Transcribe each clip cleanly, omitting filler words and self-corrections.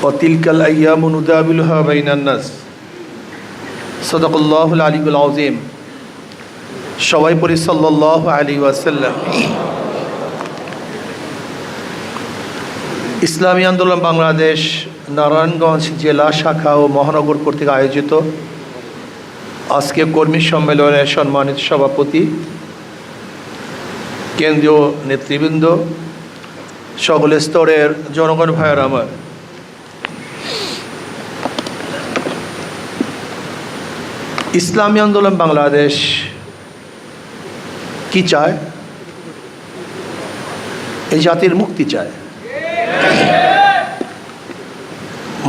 ওয়াতিলকাল আইয়ামু নুদাবিলুহা বাইনান নাস। সাদাকাল্লাহুল আলিয়্যুল আযীম। সবাই পড়ি সাল্লাল্লাহু আলাইহি ওয়াসাল্লাম। ইসলামী আন্দোলন বাংলাদেশ নারায়ণগঞ্জ জেলা শাখা ও মহানগর কর্তৃক আয়োজিত আজকে কর্মী সম্মেলনের সম্মানিত সভাপতি, কেন্দ্রীয় নেতৃবৃন্দ, সকল স্তরের জনগণ ভাইয়ের আমার, ইসলামী আন্দোলন বাংলাদেশ কি চায়? এই জাতির মুক্তি চায়,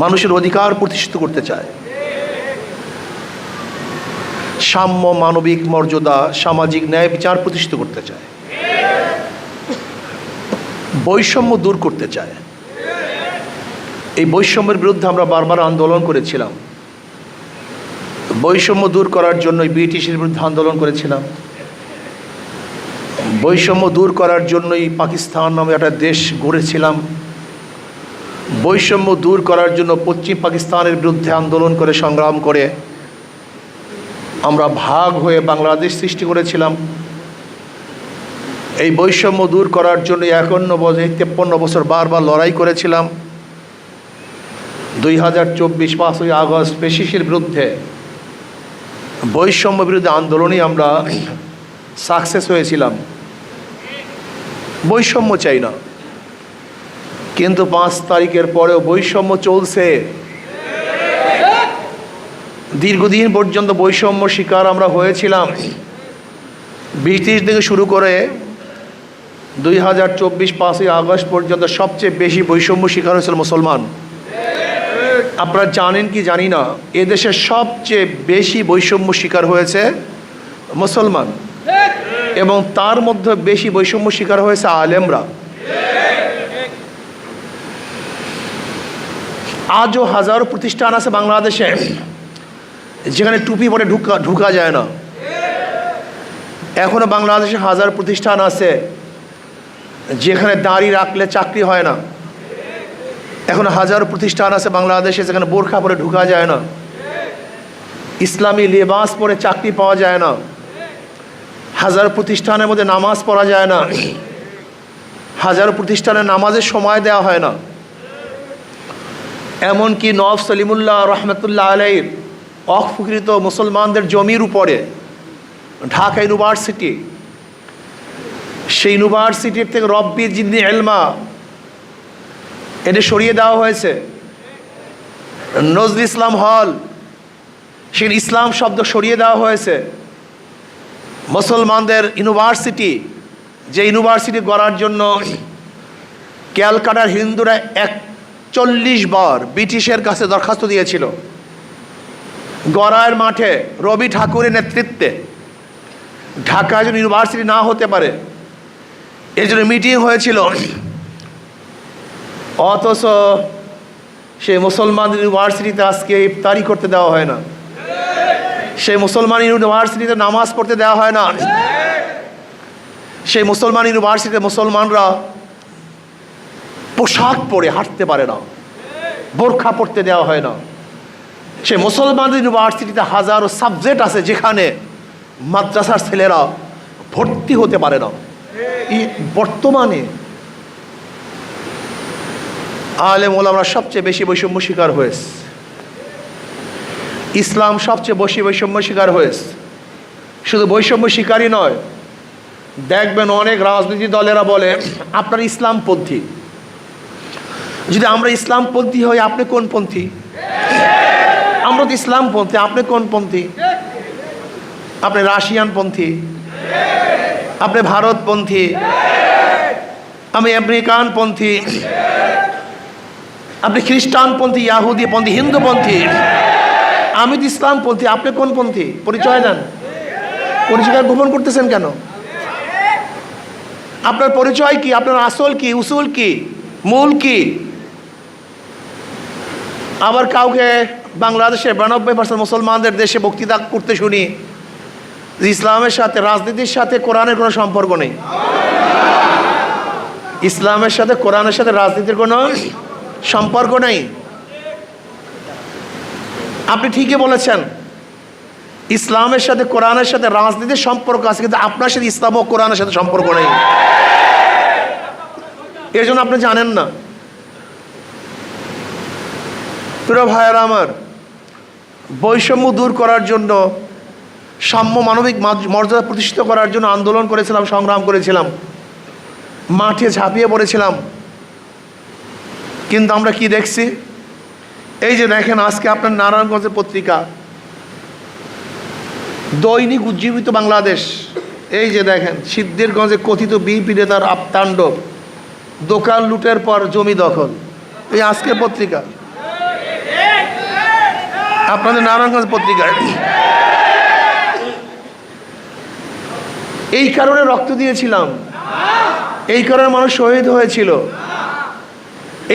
মানুষের অধিকার প্রতিষ্ঠিত করতে চায়, সাম্য, মানবিক মর্যাদা, সামাজিক ন্যায় বিচার প্রতিষ্ঠিত করতে চায়, বৈষম্য দূর করতে চায়। এই বৈষম্যের বিরুদ্ধে আমরা বারবার আন্দোলন করেছিলাম। বৈষম্য দূর করার জন্য ব্রিটিশের বিরুদ্ধে আন্দোলন করেছিলাম। বৈষম্য দূর করার জন্যই পাকিস্তান নামে একটা দেশ গড়েছিলাম। বৈষম্য দূর করার জন্য পশ্চিম পাকিস্তানের বিরুদ্ধে আন্দোলন করে, সংগ্রাম করে আমরা ভাগ হয়ে বাংলাদেশ সৃষ্টি করেছিলাম। এই বৈষম্য দূর করার জন্য 53 বছর বারবার লড়াই করেছিলাম। 2024 5ই আগস্ট পেশিসের বিরুদ্ধে, বৈষম্য বিরুদ্ধে আন্দোলনে আমরা সাকসেস হয়েছিলাম। বৈষম্য চাই না, কিন্তু 5 তারিখের পরেও বৈষম্য চলছে। দীর্ঘদিন পর্যন্ত বৈষম্য শিকার আমরা হয়েছিলাম। ব্রিটিশ থেকে শুরু করে 2024 5ই আগস্ট পর্যন্ত সবচেয়ে বেশি বৈষম্য শিকার হয়েছিল মুসলমান। আপনারা জানেন কি জানি না, এদেশে সবচেয়ে বেশি বৈষম্য শিকার হয়েছে মুসলমান, এবং তার মধ্যে বেশি বৈষম্য শিকার হয়েছে আলেমরা। আজও হাজারো প্রতিষ্ঠান আছে বাংলাদেশে যেখানে টুপি পরে ঢুকা যায় না। এখনো বাংলাদেশে হাজার প্রতিষ্ঠান আছে যেখানে দাড়ি রাখলে চাকরি হয় না। এখন হাজারো প্রতিষ্ঠান আছে বাংলাদেশে যেখানে বোরখা পরে ঢুকা যায় না। ইসলামী লেবাস পরে চাকরি পাওয়া যায় না। হাজার প্রতিষ্ঠানের মধ্যে নামাজ পড়া যায় না। হাজারো প্রতিষ্ঠানে নামাজের সময় দেওয়া হয় না। এমনকি নওয়াব সলিমুল্লাহ রহমতুল্লাহ আলাইহির অকফকৃত মুসলমানদের জমির উপরে ঢাকা ইউনিভার্সিটি, সেই ইউনিভার্সিটির থেকে রব্বি জিদনি ইলমা এটা সরিয়ে দেওয়া হয়েছে। নজরুল ইসলাম হল, সেই ইসলাম শব্দ সরিয়ে দেওয়া হয়েছে। মুসলমানদের ইউনিভার্সিটি, যে ইউনিভার্সিটি গড়ার জন্য ক্যালকাটার হিন্দুরা 41 বার ব্রিটিশের কাছে দরখাস্ত দিয়েছিল। গড়ার মাঠে রবি ঠাকুরের নেতৃত্বে ঢাকায় যেন ইউনিভার্সিটি না হতে পারে, এর জন্য মিটিং হয়েছিল। অথচ সেই মুসলমানদের ইউনিভার্সিটিতে আজকে ইফতারি করতে দেওয়া হয় না। সেই মুসলমান ইউনিভার্সিটিতে নামাজ পড়তে দেওয়া হয় না। সেই মুসলমান ইউনিভার্সিটিতে মুসলমানরা পোশাক পরে হাঁটতে পারে না, বোরখা পড়তে দেওয়া হয় না। সেই মুসলমানদের ইউনিভার্সিটিতে হাজারো সাবজেক্ট আছে যেখানে মাদ্রাসার ছেলেরা ভর্তি হতে পারে না। বর্তমানে আলেম ওলামারা সবচেয়ে বেশি বৈষম্য শিকার হয়েছে। ইসলাম সবচেয়ে বেশি বৈষম্য শিকার হয়েছে। শুধু বৈষম্য শিকারই নয়, দেখবেন অনেক রাজনীতি দলেরা বলে আপনার ইসলামপন্থী। যদি আমরা ইসলামপন্থী হই, আপনি কোন পন্থী? আমরা তো ইসলামপন্থী, আপনি কোন পন্থী? আপনি রাশিয়ানপন্থী, আপনি ভারতপন্থী, আমি আমেরিকানপন্থী, আপনি খ্রিস্টানপন্থী, ইয়াহুদিপন্থী, হিন্দুপন্থী। আমি তো ইসলামপন্থী, আপনি কোন পন্থী? পরিচয় দেন। পরিচয় গোপন করতেছেন কেন? আপনার পরিচয় কি? আপনার আসল কি? উসুল কি? মূল কি? আবার কাউকে বাংলাদেশে 92% মুসলমানদের দেশে বক্তৃতা করতে শুনি ইসলামের সাথে, রাজনীতির সাথে কোরআনের কোনো সম্পর্ক নেই। ইসলামের সাথে, কোরআনের সাথে রাজনীতির কোনো সম্পর্ক নেই। আপনি ঠিকই বলেছেন, ইসলামের সাথে কোরআনের সাথে রাজনীতির সম্পর্ক আছে, কিন্তু আপনার সাথে ইসলাম ও কোরআনের সাথে সম্পর্ক নেই। এর জন্য আপনি জানেন না। প্রিয় ভাইয়েরা আমার, বৈষম্য দূর করার জন্য, সাম্য মানবিক মর্যাদা প্রতিষ্ঠিত করার জন্য আন্দোলন করেছিলাম, সংগ্রাম করেছিলাম, মাঠে ঝাঁপিয়ে পড়েছিলাম। কিন্তু আমরা কি দেখছি? এই যে দেখেন, আজকে আপনার নারায়ণগঞ্জের পত্রিকা দৈনিক উজ্জীবিত বাংলাদেশ, এই যে দেখেন, সিদ্ধিরগঞ্জে কথিত বিএনপি নেতার আপতাণ্ডব, দোকান লুটের পর জমি দখল, এই আজকে পত্রিকা, আপনাদের নারায়ণগঞ্জ পত্রিকায়। এই কারণে রক্ত দিয়েছিলাম, এই কারণে মানুষ শহীদ হয়েছিল,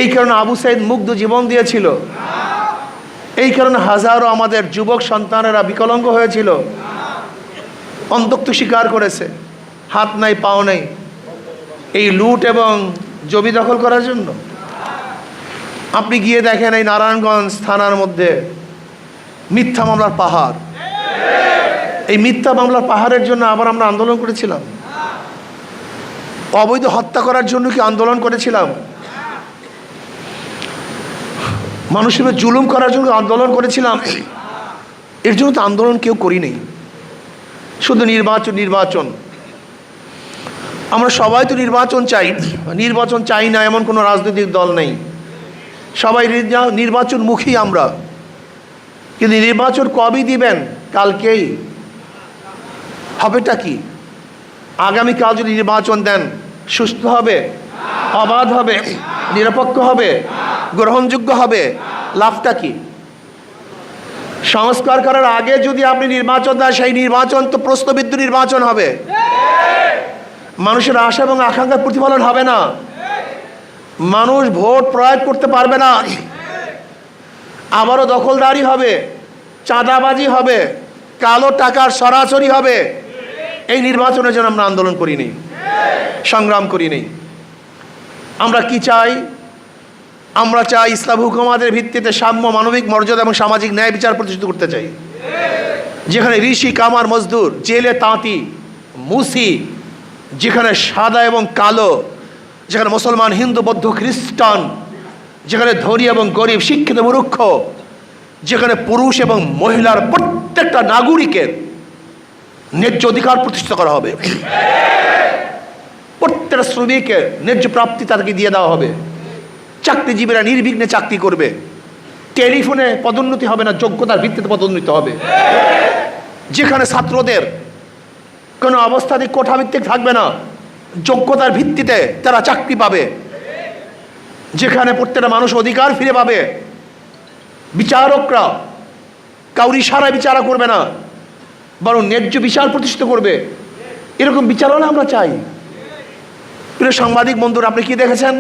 এই কারণে আবু সাইদ মুগ্ধ জীবন দিয়েছিল, এই কারণে হাজারো আমাদের যুবক সন্তানেরা বিকলাঙ্গ হয়েছিল, অন্তক্ত স্বীকার করেছে, হাত নাই পাও নেই, এই লুট এবং জমি দখল করার জন্য। আপনি গিয়ে দেখেন, এই নারায়ণগঞ্জ থানার মধ্যে মিথ্যা মামলার পাহাড়, এই মিথ্যা মামলার পাহাড়ের জন্য আবার আমরা আন্দোলন করেছিলাম। অবৈধ হত্যা করার জন্য কি আন্দোলন করেছিলাম? মানুষের উপর জুলুম করার জন্য আন্দোলন করেছিলাম? এর জন্য তো আন্দোলন কেউ করিনি। শুধু নির্বাচন নির্বাচন, আমরা সবাই তো নির্বাচন চাই, নির্বাচন চাই না এমন কোনো রাজনৈতিক দল নেই, সবাই নির্বাচনমুখী আমরা। কিন্তু নির্বাচন কবে দিবেন? কালকেই। হবেটা কি? আগামীকাল যদি নির্বাচন দেন, সুস্থ হবে, অবাধ হবে, নিরপেক্ষ হবে, গ্রহণযোগ্য হবে, লাভটা কি? সংস্কার করার আগে যদি আপনি নির্বাচন দেন, সেই নির্বাচন তো প্রশ্নবিদ্ধ নির্বাচন হবে, মানুষের আশা এবং আকাঙ্ক্ষার প্রতিফলন হবে না, মানুষ ভোট প্রয়োগ করতে পারবে না, আবারও দখলদারি হবে, চাঁদাবাজি হবে, কালো টাকার সরাসরি হবে। এই নির্বাচনের জন্য আমরা আন্দোলন করিনি, সংগ্রাম করিনি। আমরা কি চাই? আমরা চাই ইসলাম হুকুমাতের ভিত্তিতে সাম্য, মানবিক মর্যাদা এবং সামাজিক ন্যায় বিচার প্রতিষ্ঠিত করতে চাই, যেখানে ঋষি, কামার, মজদুর, জেলে, তাঁতি, মুসি, যেখানে সাদা এবং কালো, যেখানে মুসলমান, হিন্দু, বৌদ্ধ, খ্রিস্টান, যেখানে ধনী এবং গরিব, শিক্ষিত, মূর্খ, যেখানে পুরুষ এবং মহিলার প্রত্যেকটা নাগরিকের ন্যায্য অধিকার প্রতিষ্ঠা করা হবে, প্রত্যেকটা শ্রমিকের ন্যায্য প্রাপ্তি তাদেরকে দিয়ে দেওয়া হবে, চাকরিজীবীরা নির্বিঘ্নে চাকরি করবে, টেলিফোনে পদোন্নতি হবে না, যোগ্যতার ভিত্তিতে পদোন্নতি হবে, যেখানে ছাত্রদের কোনো অবস্থাতে কোঠাভিত্তিক থাকবে না, যোগ্যতার ভিত্তিতে তারা চাকরি পাবে, যেখানে প্রত্যেকটা মানুষ অধিকার ফিরে পাবে, বিচারকরা কাউরি ইশারায় বিচার করবে না, বরং ন্যায্য বিচার প্রতিষ্ঠিত করবে। এরকম বিচারনা আমরা চাই। প্রিয় সাংবাদিক বন্ধুরা, আপনি কি দেখেছেন?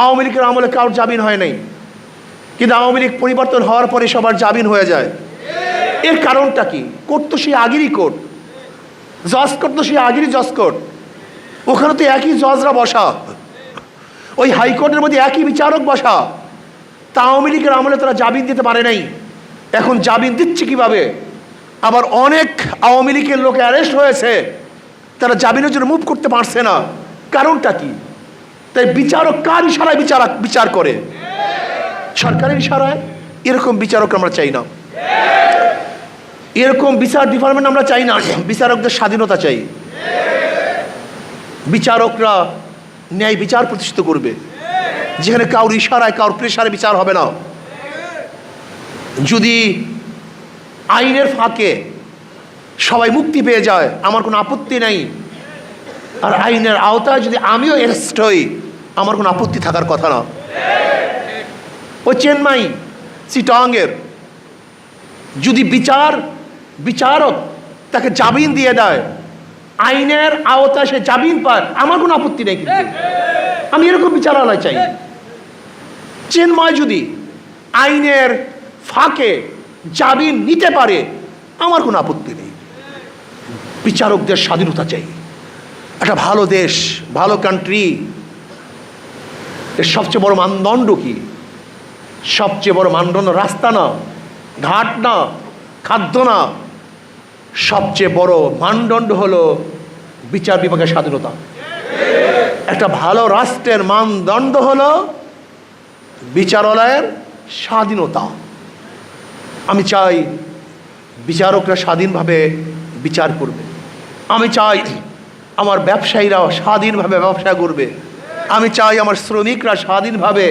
আওয়ামী লীগের আমলে কারোর জামিন হয় নাই, কিন্তু আওয়ামী লীগ পরিবর্তন হওয়ার পরে সবার জামিন হয়ে যায়। এর কারণটা কি? কোর্ট তো সেই আগেরই কোর্ট, জজ কোর্ট তো সেই আগেরই জজ কোর্ট, ওখানে তো একই জজরা বসা, ওই হাইকোর্টের মধ্যে একই বিচারক বসা। তা আওয়ামী লীগের আমলে তারা জামিন দিতে পারে নাই, এখন জামিন দিচ্ছে কিভাবে? আবার অনেক আওয়ামী লীগের লোক অ্যারেস্ট হয়েছে, তারা জামিনের জন্য মুভ করতে পারছে না। কারণটা কি? তাই বিচারক কার ইশারায় বিচার করে? সরকারের ইশারায়? এরকম বিচারক আমরা চাই না, এরকম বিচার ডিপার্টমেন্ট আমরা চাই না। বিচারকদের স্বাধীনতা চাই, বিচারকরা ন্যায় বিচার প্রতিষ্ঠিত করবে, যেখানে কারোর ইশারায়, কারোর প্রেশারে বিচার হবে না। যদি আইনের ফাঁকে সবাই মুক্তি পেয়ে যায়, আমার কোনো আপত্তি নেই, আর আইনের আওতায় যদি আমিও অ্যারেস্ট হই, আমার কোনো আপত্তি থাকার কথা না। ওই চেন্নাই, চিটাঙ্গের যদি বিচারক তাকে জামিন দিয়ে দেয়, আইনের আওতায় সে জামিন পায়, আমার কোনো আপত্তি নেই, কিন্তু আমি এরকম বিচারালয় চাই। চেন্নাই যদি আইনের ফাঁকে জামিন নিতে পারে, আমার কোনো আপত্তি নেই। বিচারকদের স্বাধীনতা চাই। একটা ভালো দেশ, ভালো কান্ট্রি, এর সবচেয়ে বড় মানদণ্ড কি? সবচেয়ে বড় মানদণ্ড রাস্তা না, ঘাট না, খাদ্য না, সবচেয়ে বড় মানদণ্ড হলো বিচার বিভাগের স্বাধীনতা। একটা ভালো রাষ্ট্রের মানদণ্ড হলো বিচারালয়ের স্বাধীনতা। আমি চাই বিচারকরা স্বাধীনভাবে বিচার করবে। আমি চাই আমার ব্যবসায়ীরাও স্বাধীনভাবে ব্যবসা করবে। আমি চাই আমার শ্রমিকরা স্বাধীনভাবে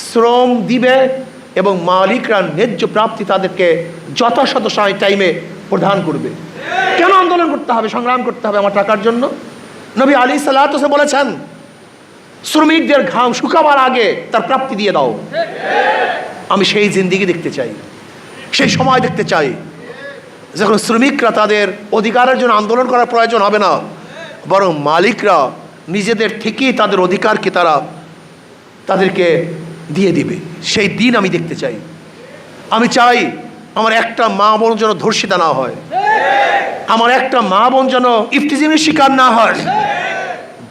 শ্রম দিবে এবং মালিকরা ন্যায্য প্রাপ্তি তাদেরকে যথাযথ টাইমে প্রদান করবে। কেন আন্দোলন করতে হবে, সংগ্রাম করতে হবে আমার টাকার জন্য? নবী আলাইহিস সালাতু ওয়াস সালাম বলেছেন, শ্রমিকদের ঘাম শুকাবার আগে তার প্রাপ্তি দিয়ে দাও। আমি সেই জিন্দেগি দেখতে চাই, সেই সময় দেখতে চাই যখন শ্রমিকরা তাদের অধিকারের জন্য আন্দোলন করার প্রয়োজন হবে না, বরং মালিকরা নিজেদের থেকেই তাদের অধিকারকে তাদেরকে দিয়ে দিবে। সেই দিন আমি দেখতে চাই। আমি চাই আমার একটা মা বোন যেন ধর্ষিতা না হয়, আমার একটা মা বোন যেন ইফতিজিমের শিকার না হয়,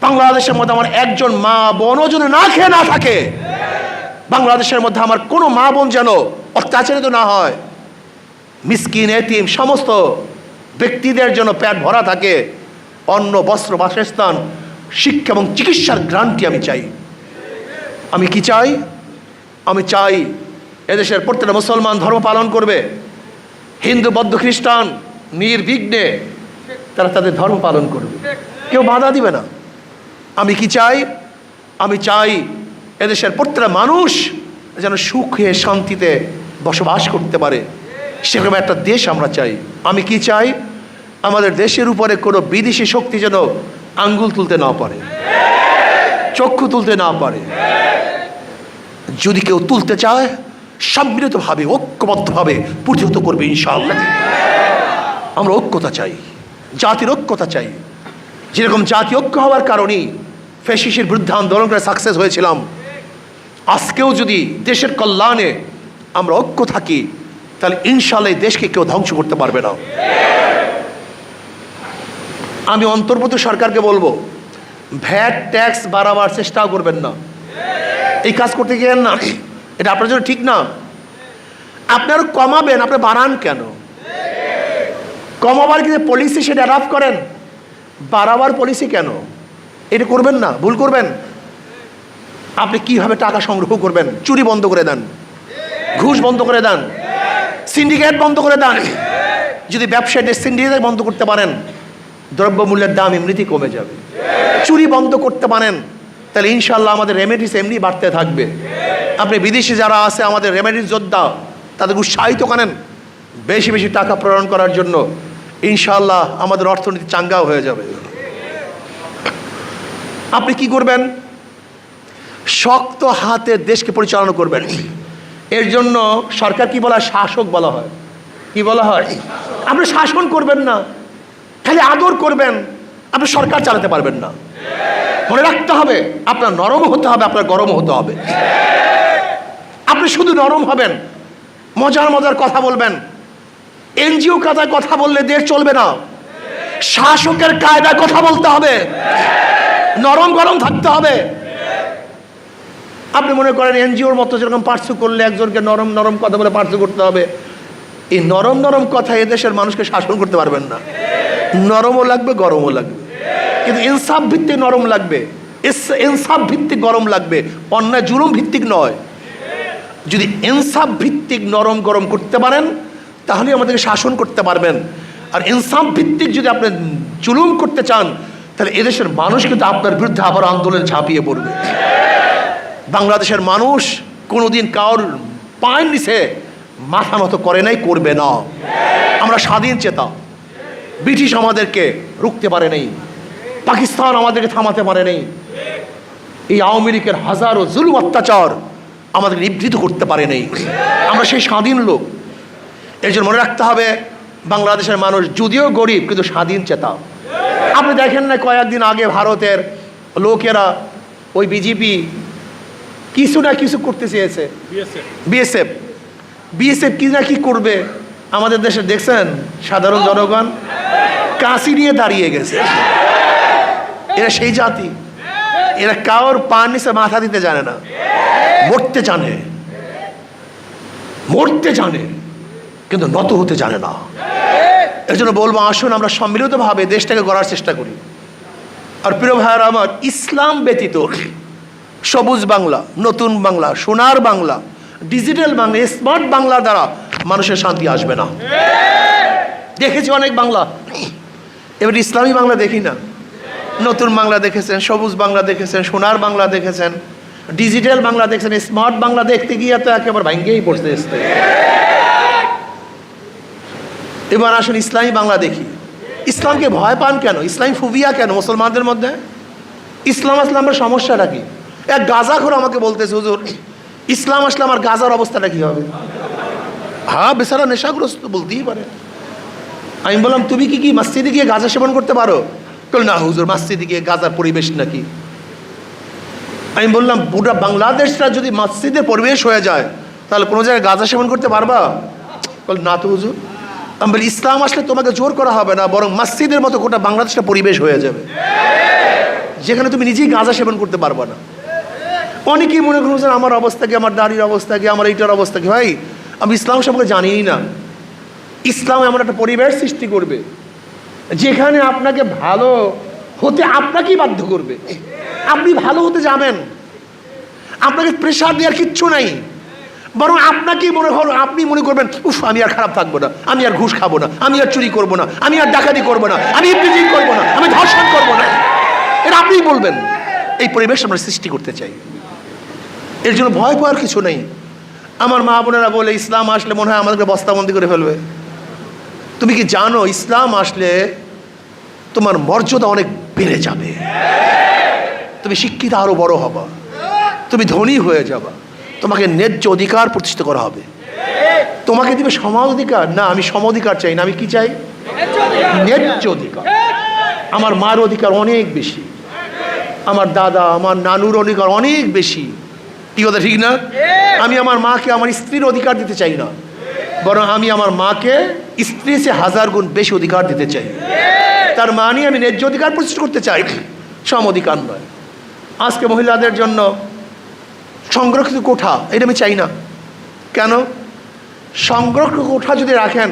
বাংলাদেশের মধ্যে আমার একজন মা বোনও যেন না খেয়ে না থাকে, বাংলাদেশের মধ্যে আমার কোনো মা বোন যেন অত্যাচারিত না হয়, মিসকিন এতিম সমস্ত ব্যক্তিদের জন্য পেট ভরা থাকে, অন্ন বস্ত্র বাসস্থান শিক্ষা এবং চিকিৎসার গ্রান্টি আমি চাই। আমি কি চাই? আমি চাই এদেশের প্রত্যেকটা মুসলমান ধর্ম পালন করবে, হিন্দু বৌদ্ধ খ্রিস্টান নির্বিঘ্নে তারা তাদের ধর্ম পালন করবে, কেউ বাধা দিবে না। আমি কি চাই? আমি চাই এদেশের প্রত্যেকটা মানুষ যেন সুখে শান্তিতে বসবাস করতে পারে, সেরকম একটা দেশ আমরা চাই। আমি কি চাই? আমাদের দেশের উপরে কোনো বিদেশি শক্তি যেন আঙ্গুল তুলতে না পারে, চক্ষু তুলতে না পারে। যদি কেউ তুলতে চায় সম্মিলিতভাবে ঐক্যবদ্ধভাবে প্রতিহত করবে ইনশাআল্লাহ। আমরা ঐক্যতা চাই, জাতির ঐক্যতা চাই। যেরকম জাতি ঐক্য হওয়ার কারণেই ফ্যাসিস্টের বিরুদ্ধে আন্দোলন করে সাকসেস হয়েছিলাম, আজকেও যদি দেশের কল্যাণে আমরা ঐক্য থাকি তাহলে ইনশাআল্লাহ এই দেশকে কেউ ধ্বংস করতে পারবে না। আমি অন্তর্বর্তী সরকারকে বলবো, ভ্যাট ট্যাক্স বাড়াবার চেষ্টাও করবেন না, এই কাজ করতে গিয়েন না, এটা আপনার জন্য ঠিক না। আপনারা কমাবেন, আপনি বাড়ান কেন? কমাবার কিন্তু পলিসি সেটা অ্যাডাপ্ট করেন, বাড়াবার পলিসি কেন? এটা করবেন না, ভুল করবেন। আপনি কিভাবে টাকা সংগ্রহ করবেন? চুরি বন্ধ করে দেন, ঘুষ বন্ধ করে দেন, সিন্ডিকেট বন্ধ করে দেন। যদি ব্যবসায়ীদের সিন্ডিকেট বন্ধ করতে পারেন, দ্রব্যমূল্যের দাম এমনিতেই কমে যাবে। চুরি বন্ধ করতে পারেন, তাহলে ইনশাল্লাহ আমাদের রেমেডিস এমনি বাড়তে থাকবে। আপনি বিদেশে যারা আছে আমাদের রেমেডিস যোদ্ধা, তাদের উৎসাহিত করেন বেশি বেশি টাকা প্রেরণ করার জন্য, ইনশাল্লাহ আমাদের অর্থনীতি চাঙ্গাও হয়ে যাবে। আপনি কি করবেন? শক্ত হাতে দেশকে পরিচালনা করবেন। এর জন্য সরকার কি বলা হয়? শাসক বলা হয়। কি বলা হয়? আপনি শাসন করবেন না, খালি আদর করবেন, আপনি সরকার চালাতে পারবেন না। মনে রাখতে হবে আপনার নরম হতে হবে, আপনার গরম হতে হবে। আপনি শুধু নরম হবেন, মজার মজার কথা বলবেন, এনজিও কায়দায় কথা বললে দেশ চলবে না। শাসকের কায়দায় কথা বলতে হবে, নরম গরম থাকতে হবে। আপনি মনে করেন এনজিওর মতো যেরকম পার্সু করলে একজনকে নরম নরম কথা বলে পার্সু করতে হবে, এই নরম নরম কথা এদেশের মানুষকে শাসন করতে পারবেন না। নরমও লাগবে, গরমও লাগবে, কিন্তু ইনসাফ ভিত্তিক নরম লাগবে, ইনসাফ ভিত্তিক গরম লাগবে, অন্যায় জুলুম ভিত্তিক নয়। যদি ইনসাফ ভিত্তিক নরম গরম করতে পারেন তাহলে আমাদেরকে শাসন করতে পারবেন। আর ইনসাফ ভিত্তিক যদি আপনি জুলুম করতে চান তাহলে এদেশের মানুষ কিন্তু আপনার বিরুদ্ধে আবার আন্দোলনে ঝাঁপিয়ে পড়বে। বাংলাদেশের মানুষ কোনোদিন কারোর পায়ের নিচে মাথা নত করে নাই, করবে না। আমরা স্বাধীন চেতা, ব্রিটিশ আমাদেরকে রুখতে পারে নাই, পাকিস্তান আমাদেরকে থামাতে পারে নাই, এই আওয়ামী লীগের হাজারো জুলুম অত্যাচার আমাদের নিবৃত করতে পারে নাই। আমরা সেই স্বাধীন লোক। এর জন্য মনে রাখতে হবে বাংলাদেশের মানুষ যদিও গরিব কিন্তু স্বাধীন চেতা। আপনি দেখেন না কয়েকদিন আগে ভারতের লোকেরা ওই বিজেপি কিছু না কিছু করতে চেয়েছে, বিএসএফ কি না কি করবে আমাদের দেশে, দেখছেন সাধারণ জনগণ কাশি নিয়ে দাঁড়িয়ে গেছে। এরা সেই জাতি, এরা কারোর পার নিচে মাথা দিতে জানে না, মরতে জানে, মরতে জানে। কিন্তু নত হতে জানে না। এই জন্য বলবো, আসুন আমরা সম্মিলিতভাবে দেশটাকে গড়ার চেষ্টা করি। আর প্রিয় ভাইয়েরা আমার, ইসলাম ব্যতীত সবুজ বাংলা, নতুন বাংলা, সোনার বাংলা, ডিজিটাল বাংলা, স্মার্ট বাংলার দ্বারা মানুষের শান্তি আসবে না। দেখেছি অনেক বাংলা, এবার ইসলামী বাংলা দেখি না। নতুন বাংলা দেখেছেন, সবুজ বাংলা দেখেছেন, সোনার বাংলা দেখেছেন, ডিজিটাল বাংলা দেখেছেন, স্মার্ট বাংলা দেখতে গিয়ে তো একেবারে ভাঙ্গেই পড়তে এসছে। এবার আসুন ইসলামী বাংলা দেখি। ইসলামকে ভয় পান কেন? ইসলামী ফুবিয়া কেন মুসলমানদের মধ্যে? ইসলাম আসলে আমার সমস্যাটা কি? এক গাঁজাখোর আমাকে বলতেছে, হুজুর ইসলাম আসলে আমার গাঁজার অবস্থাটা কি হবে? হ্যাঁ, বেচারা নেশাগ্রস্ত, বলতেই পারে। আমি বললাম, তুমি কি মসজিদে গিয়ে গাঁজা সেবন করতে পারো? না হুজুর, মসজিদে গিয়ে গাঁজার পরিবেশ নাকি। আমি বললাম, পুরো বাংলাদেশটা যদি মসজিদের পরিবেশ হয়ে যায় তাহলে কোনো জায়গায় গাঁজা সেবন করতে পারবা? না তো হুজুর। আমি বলি, ইসলাম আসলে তোমাকে জোর করা হবে না, বরং মসজিদের মতো গোটা বাংলাদেশটা পরিবেশ হয়ে যাবে, যেখানে তুমি নিজেই গাঁজা সেবন করতে পারবা না। অনেকেই মনে করছেন আমার অবস্থা কি, আমার দাড়ির অবস্থা কি, আমার এইটার অবস্থা কি। ভাই, আমি ইসলাম সম্পর্কে জানিই না। ইসলাম এমন একটা পরিবেশ সৃষ্টি করবে যেখানে আপনাকে ভালো হতে আপনাকেই বাধ্য করবে। আপনি ভালো হতে যাবেন, আপনাকে প্রেশার দেওয়ার কিচ্ছু নাই, বরং আপনাকেই আপনি মনে করবেন, উফ আমি আর খারাপ থাকবো না, আমি আর ঘুষ খাবো না, আমি আর চুরি করবো না, আমি আর ডাকাতি করবো না, আমি ইফটিজিং করবো না, আমি ধর্ষণ করবো না। এটা আপনিই বলবেন। এই পরিবেশ আমরা সৃষ্টি করতে চাই। এর জন্য ভয় পাওয়ার কিছু নেই। আমার মা বোনেরা বলে, ইসলাম আসলে মনে হয় আমাদেরকে বস্তাবন্দি করে ফেলবে। তুমি কি জানো, ইসলাম আসলে তোমার মর্যাদা অনেক বেড়ে যাবে, তুমি শিক্ষিত আরো বড় হবা, তুমি ধনী হয়ে যাবা, তোমাকে ন্যায্য অধিকার প্রতিষ্ঠিত করা হবে। তোমাকে দিবে সমাজ অধিকার না, আমি সম অধিকার চাই না, আমি কি চাই? ন্যায্য অধিকার। আমার মার অধিকার অনেক বেশি, আমার দাদা আমার নানুর অধিকার অনেক বেশি। কি কথা ঠিক না? আমি আমার মাকে আমার স্ত্রীর অধিকার দিতে চাই না, বরং আমি আমার মাকে স্ত্রীর চেয়ে 1000 গুণ বেশি অধিকার দিতে চাই। তার মানে আমি ন্যায্য অধিকার প্রতিষ্ঠা করতে চাই, সম অধিকার নয়। আজকে মহিলাদের জন্য সংরক্ষিত কোঠা, এটা আমি চাই না। কেন? সংরক্ষিত কোঠা যদি রাখেন,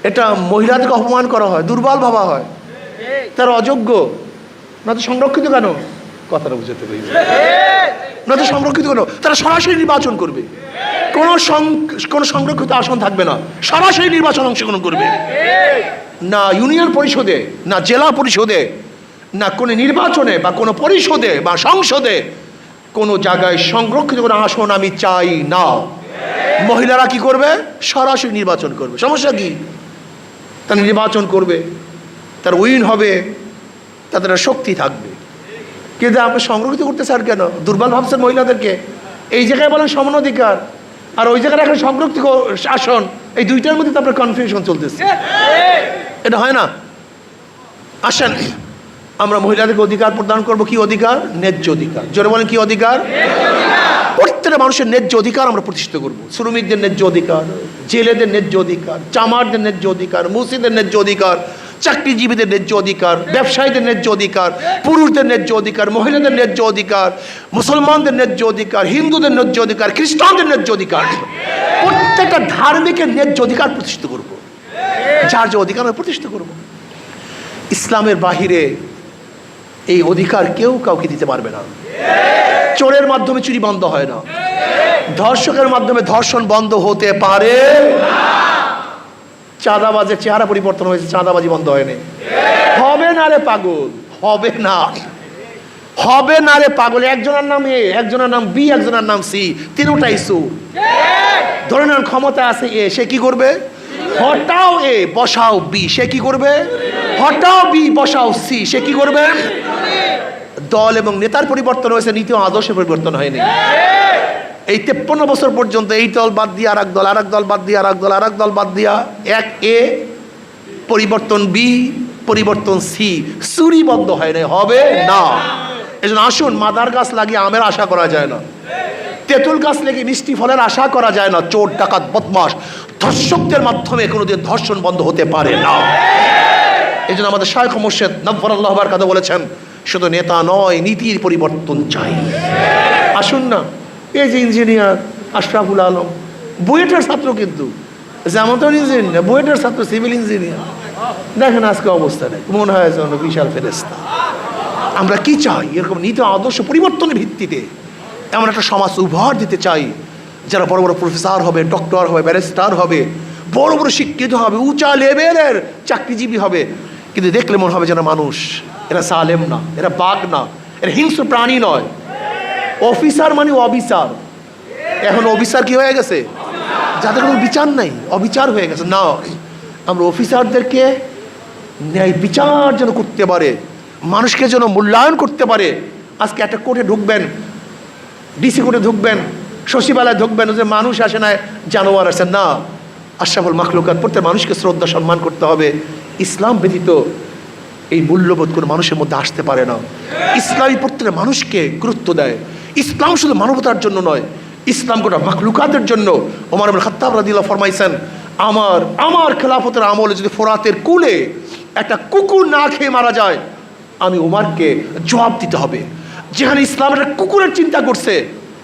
এটা মহিলাদেরকে অপমান করা হয়, দুর্বল ভাবা হয়, তারা অযোগ্য। না তো সংরক্ষিত কেন? কথাটা বুঝতে পারি না তো সংরক্ষিত কেন? তারা সরাসরি নির্বাচন করবে, কোনো সংরক্ষিত আসন থাকবে না, সরাসরি নির্বাচন অংশগ্রহণ করবে। না ইউনিয়ন পরিষদে, না জেলা পরিষদে, না কোনো নির্বাচনে বা কোনো পরিষদে বা সংসদে কোনো জায়গায় সংরক্ষিত কোনো আসন আমি চাই না। মহিলারা কি করবে? সরাসরি নির্বাচন করবে। সমস্যা কি? তারা নির্বাচন করবে, তার উইন হবে, তাদের শক্তি থাকবে। কিন্তু আপনি সংরক্ষিত করতে চান কেন? দুর্বল ভাবছেন মহিলাদেরকে। এই জায়গায় বলেন সমান অধিকার, আর ওই জায়গায় এখন সংরক্ষিত আসন, এই দুইটার মধ্যে তো আপনার কনফিউশন চলতেছে। এটা হয় না। আসেন আমরা মহিলাদেরকে অধিকার প্রদান করব। কি অধিকার? ন্যায্য অধিকার। জোরে বলেন, কি অধিকার? প্রত্যেকটা মানুষের ন্যায্য অধিকার আমরা প্রতিষ্ঠিত করব। শ্রমিকদের ন্যায্য অধিকার, জেলেদের ন্যায্য অধিকার, চামারদের ন্যায্য অধিকার, মুসিদের ন্যায্য অধিকার, চাকরিজীবীদের ন্যায্য অধিকার, ব্যবসায়ীদের ন্যায্য অধিকার, পুরুষদের ন্যায্য অধিকার, মহিলাদের ন্যায্য অধিকার, মুসলমানদের ন্যায্য অধিকার, হিন্দুদের ন্যায্য অধিকার, খ্রিস্টানদের ন্যায্য অধিকার। প্রত্যেকটা ধার্মিকের ন্যায্য অধিকার প্রতিষ্ঠিত করব। যার যে অধিকার আমরা প্রতিষ্ঠিত করব। ইসলামের বাহিরে এই অধিকার কেউ কাউকে দিতে পারবে না। চোরের মাধ্যমে চুরি বন্ধ হয় না, ধর্ষকের মাধ্যমে ধর্ষণ বন্ধ হতে পারে না। চাঁদাবাজের চেহারা পরিবর্তন হয়েছে, চাঁদাবাজি বন্ধ হয়নি। হবে না রে পাগল, হবে না, হবে না রে পাগল। একজনের নাম এ, একজনের নাম বি, একজনের নাম সি, তিনটাই সুর। ধরে নেন ক্ষমতা আছে এ, সে কি করবে? হটাও এ বসাও বি, সে কি করবে? হটাও বি বসাও সি, সে কি করবে? দল এবং নেতার পরিবর্তন হয়েছে, নীতি ও আদর্শের পরিবর্তন হয়নি। এই 53 বছর পর্যন্ত এই দল বাদ দিয়ে আর এক দল, আর এক দল বাদ দিয়ে আর এক দল, আর এক দল বাদ দিয়া এক এ পরিবর্তন বি, পরিবর্তন সি, চুরি বন্ধ হয় না, হবে না। এই জন্য আসুন, মাদার গাছ লাগিয়ে আমের আশা করা যায় না, তেঁতুল গাছ লাগিয়ে মিষ্টি ফলের আশা করা যায় না। চোর ডাকাত বদমাশ ধর্ষকদের মাধ্যমে কোনোদিন ধর্ষণ বন্ধ হতে পারে না। এই জন্য আমাদের শায়খ মুর্শিদ নব্বরাল্লাহু বারাকাতুহু বলেছেন, শুধু নেতা নয়, নীতির পরিবর্তন চাই। আসুন না, এই যে ইঞ্জিনিয়ার আশরাফুল আলম বুয়েটের ছাত্র, কিন্তু যেমন তো ইঞ্জিনিয়ার, বুয়েটের ছাত্র সিভিল ইঞ্জিনিয়ার, দেখেন আজকে অবস্থা নেই, মনে হয় যেন বিশাল ফেরেশতা। আমরা কি চাই? এরকম নীতি আদর্শ পরিবর্তনের ভিত্তিতে এমন একটা সমাজ উপহার দিতে চাই, যারা বড় বড় প্রফেসর হবে, ডক্টর হবে, ব্যারিস্টার হবে, বড় বড় শিক্ষিত হবে, উঁচা লেভেলের চাকরিজীবী হবে, কিন্তু দেখলে মনে হবে যেন মানুষ, এরা সালেম না, এরা বাঘ না, এরা হিংস্র প্রাণী নয়। অফিসার মানে অবিচার। এখন অফিসার কি হয়ে গেছে? যাদের কোনো বিচার নাই, অবিচার হয়ে গেছে। না, আমরা অফিসারদেরকে ন্যায় বিচার যেন করতে পারে, মানুষকে যেন মূল্যায়ন করতে পারে। আজকে একটা কোর্টে ঢুকবেন, ডিসি কোর্টে ঢুকবেন, সচিবালয়ে ঢুকবেন, যে মানুষ আসে না, জানোয়ার আসে না। আশরাফুল মাখলুকাত, প্রত্যেক মানুষকে শ্রদ্ধা সম্মান করতে হবে। ইসলাম ব্যতীত এই মূল্যবোধ কোনো মানুষের মধ্যে আসতে পারে না। ইসলামী প্রত্যেক মানুষকে গুরুত্ব দেয়। ইসলাম শুধু মানবতার জন্য নয়, ইসলাম গোটা মাখলুকাতের জন্য। ওমর ইবনে খাত্তাব রাদিয়াল্লাহু ফরমাইছেন, আমার খেলাফতের আমলে যদি ফোরাতের কুলে একটা কুকুর না খেয়ে মারা যায়, আমি ওমরকে জবাব দিতে হবে। যেখানে ইসলাম একটা কুকুরের চিন্তা করছে,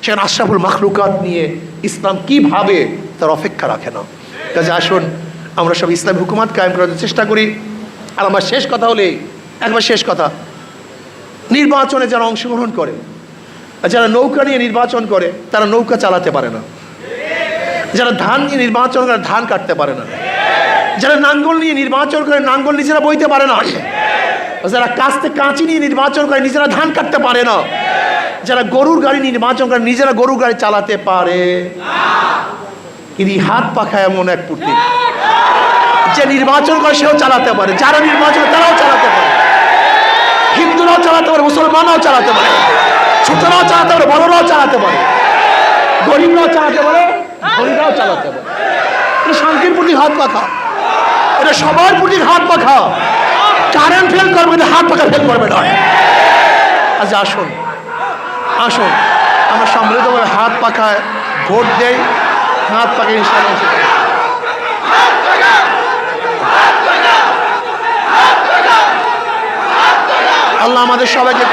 সেখানে আশরাফুল মাখলুকাত নিয়ে ইসলাম কিভাবে তার অপেক্ষা রাখে না। কাজে আসুন আমরা সব ইসলামী হুকুমাত কায়েম করার চেষ্টা করি। আর আমার শেষ কথা হলে, একবার শেষ কথা, নির্বাচনে যারা অংশগ্রহণ করে, যারা নৌকা নিয়ে নির্বাচন করে, তারা নৌকা চালাতে পারে না। যারা ধান নিয়ে নির্বাচন করে, ধান কাটতে পারে না। যারা নাঙ্গল নিয়ে নির্বাচন করে, নাঙ্গল নিজেরা বইতে পারে না। যারা কাস্তে কাঁচি নিয়ে নির্বাচন করে, নিজেরা ধান কাটতে পারে না। যারা গরুর গাড়ি নিয়ে নির্বাচন করে, নিজেরা গরুর গাড়ি চালাতে পারে। কিন্তু হাত পাখা এমন এক প্রতীক, যে নির্বাচন করে সেও চালাতে পারে, যারা নির্বাচন করে তারাও চালাতে পারে। হিন্দুরাও চালাতে পারে, মুসলমানরাও চালাতে পারে, ছোটরাও চালাতে পারে, বড়রাও চালাতে পারে, গরিবরাও চালাতে পারে, ধনীরাও চালাতে পারে। এটা শান্তির প্রতি হাত পাখা, এটা সবার প্রতি হাত পাখা। কারেন্ট ফেল করবে না, হাত পাখা ফেল করবে না। আচ্ছা আসুন, আসুন আমরা সম্মিলিতভাবে হাত পাখায় ভোট দেই। হাত পাখা ইনশাআল্লাহ। আল্লাহ আমাদের সবাইকে